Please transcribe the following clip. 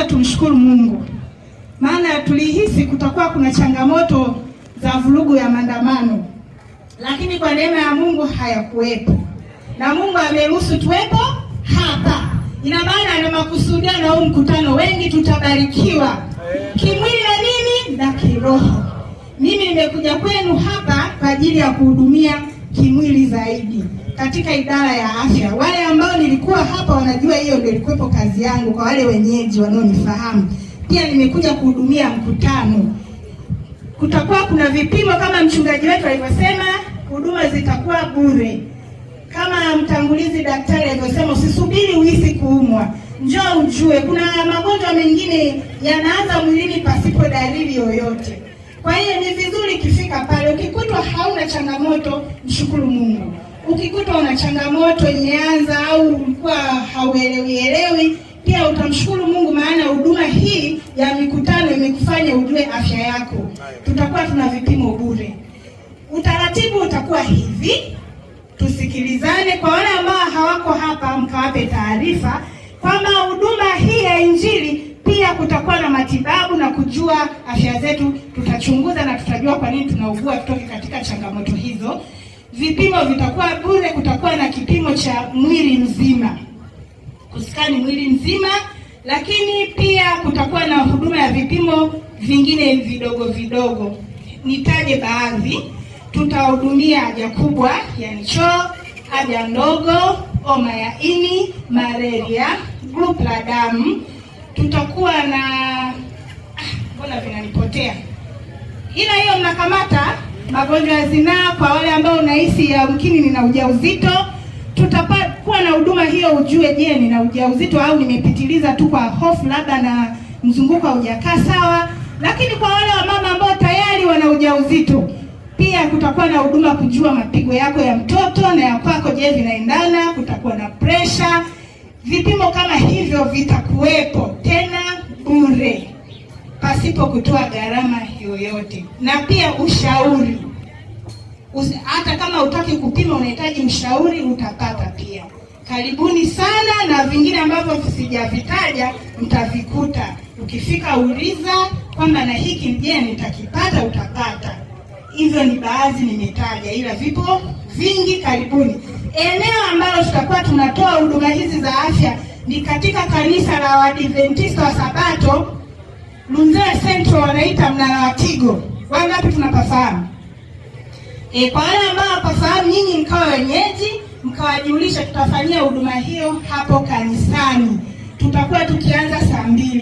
kwanza tumshukuru Mungu, maana tulihisi kutakuwa kuna changamoto za vurugu ya maandamano, lakini kwa neema ya Mungu hayakuwepo, na Mungu ameruhusu tuwepo hapa. Ina maana ana makusudio na huu mkutano, wengi tutabarikiwa kimwili na nini na kiroho. Mimi nimekuja kwenu hapa kwa ajili ya kuhudumia kimwili zaidi katika idara ya afya. Wale ambao nilikuwa hapa wanajua hiyo ndio ilikuwepo kazi yangu. Kwa wale wenyeji wanaonifahamu, pia nimekuja kuhudumia mkutano. Kutakuwa kuna vipimo kama mchungaji wetu alivyosema, huduma zitakuwa bure. Kama mtangulizi daktari alivyosema, usisubiri uhisi kuumwa, njoo ujue. Kuna magonjwa mengine yanaanza mwilini pasipo dalili yoyote. Kwa hiyo ni vizuri kifika pale, ukikutwa hauna changamoto, mshukuru Mungu. Ukikutwa una changamoto imeanza au ulikuwa hauelewi, pia utamshukuru Mungu, maana huduma hii ya mikutano imekufanya ujue afya yako. Tutakuwa tuna vipimo bure. Utaratibu utakuwa hivi, tusikilizane. Kwa wale ambao hawako hapa, mkawape taarifa kwamba huduma hii ya Injili pia kutakuwa na matibabu na kujua afya zetu. Tutachunguza na tutajua kwa nini tunaugua, tutoke katika changamoto hizo. Vipimo vitakuwa bure. Kutakuwa na kipimo cha mwili mzima, kusikani mwili mzima, lakini pia kutakuwa na huduma ya vipimo vingine vidogo vidogo. Nitaje baadhi. Tutahudumia haja kubwa, yani choo, haja ndogo, homa ya ini, malaria, group la damu. Tutakuwa na mbona vinanipotea, ila hiyo mnakamata magonjwa ya zinaa. Kwa wale ambao unahisi yamkini nina ujauzito, tutakuwa na huduma hiyo, ujue je, nina ujauzito au nimepitiliza tu kwa hofu labda na mzunguko haujakaa sawa. Lakini kwa wale wamama ambao tayari wana ujauzito, pia kutakuwa na huduma kujua mapigo yako ya mtoto na ya kwako, je, vinaendana. Kutakuwa na pressure. Vipimo kama hivyo vitakuwepo tena bure, pasipo kutoa gharama yoyote. Na pia ushauri, hata kama utaki kupima unahitaji ushauri, utapata pia. Karibuni sana, na vingine ambavyo sijavitaja mtavikuta. Ukifika uliza kwamba na hiki je nitakipata, utapata. Hivyo ni baadhi nimetaja, ila vipo vingi. Karibuni. Eneo ambalo tutakuwa tunatoa huduma hizi za afya ni katika kanisa la Waadventista wa Sabato Lunzere Central, wanaita Mnara wa Tigo. Wangapi tunapafahamu? Kwa wale ambao hawapafahamu, nyinyi mkawa wenyeji, mkawajulisha, tutafanyia huduma hiyo hapo kanisani. Tutakuwa tukianza saa 2.